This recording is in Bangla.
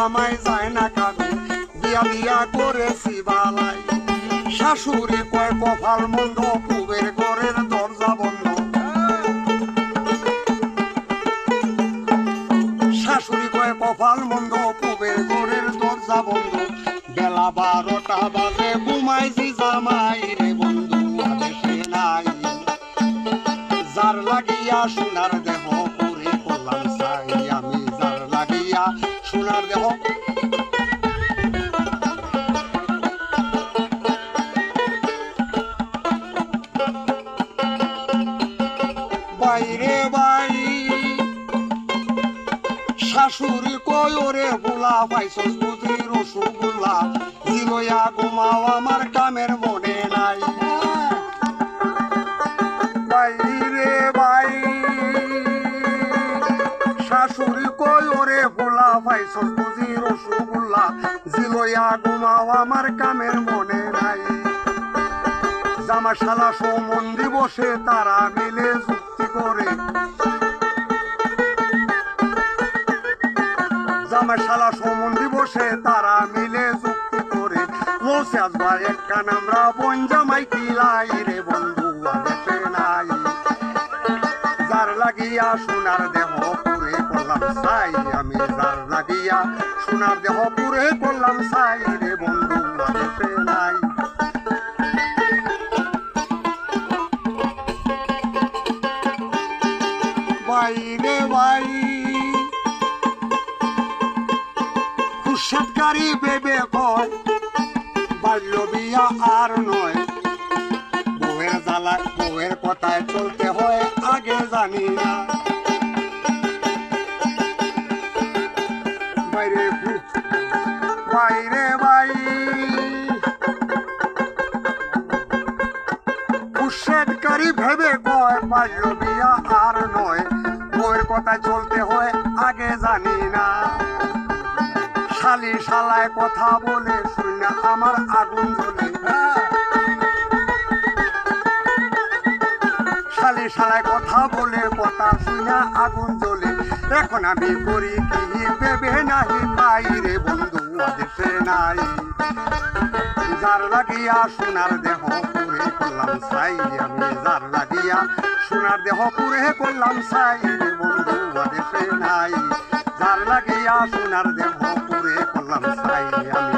জামাই যায় না কাজে বিয়া বিয়া করেছি বালাই শাশুড়ি কয় কপাল মন্দ পুবের ঘরের দরজা বন্ধ শাশুড়ি কয় কপাল মন্দ পুবের ঘরের দরজা বন্ধ বেলা 12টা বাজে ঘুমাইছি জামাই রে বন্ধু আদেশে নাই যার লাগিয়া সোনার দেহ পুরে করলাম চাই আমি যার লাগিয়া সোনার দেহ বাইরে বাই শাশুড়ি কয় ওরে ভোলা পাইছস বুঝি রসগোল্লা জিলয়া ঘুমাও আমার কামের মনে নাই বাইরে বাই শাশুড়ি কয় ওরে ভোলা পাইছস বুঝি রসগোল্লা জিলয়া ঘুমাও আমার কামের মনে নাই জামাশালা সম্বন্ধী বসে তারা মিলে যুক্তি করে জামাশালা সম্বন্ধী বসে তারা মিলে যুক্তি করে বসে আসবার একটা আমরা বোন জামাই কিলাই রে বন্ধু আদেশে নাই যার লাগিয়া সোনার দেহ পুরে করলাম চাই আমি যার লাগিয়া সোনার দেহ পুরে করলাম চাই রে বন্ধু আদেশে নাই বাইরে বাই খুশাতকারী বেবে কয় বাল্য বিয়া আর নয় বউয়ের জ্বালায় বউয়ের কথায় চলতে হয় আগে জানি না বাইরে বাইরে বাই খুশাতকারী ভেবে কয় বাল্য বিয়া আর নয় বউয়ের কথায় চলতে হয় আগে জানি না শালি শালায় কথা বলে শুনে আমার আগুন জ্বলে শালি শালায় কথা বলে কথা শুনে আগুন জ্বলে এখন আমি করি কি ভেবে নাহি পাই রে বন্ধু আদেশে নাই যার লাগিয়া সোনার দেহ পুরে করলাম চাই আমি যার লাগিয়া সোনার দেহ পুরে করলাম চাই রে বন্ধু আদেশে নাই যার লাগিয়া সোনার দেহ পুরে করলাম চাই আমি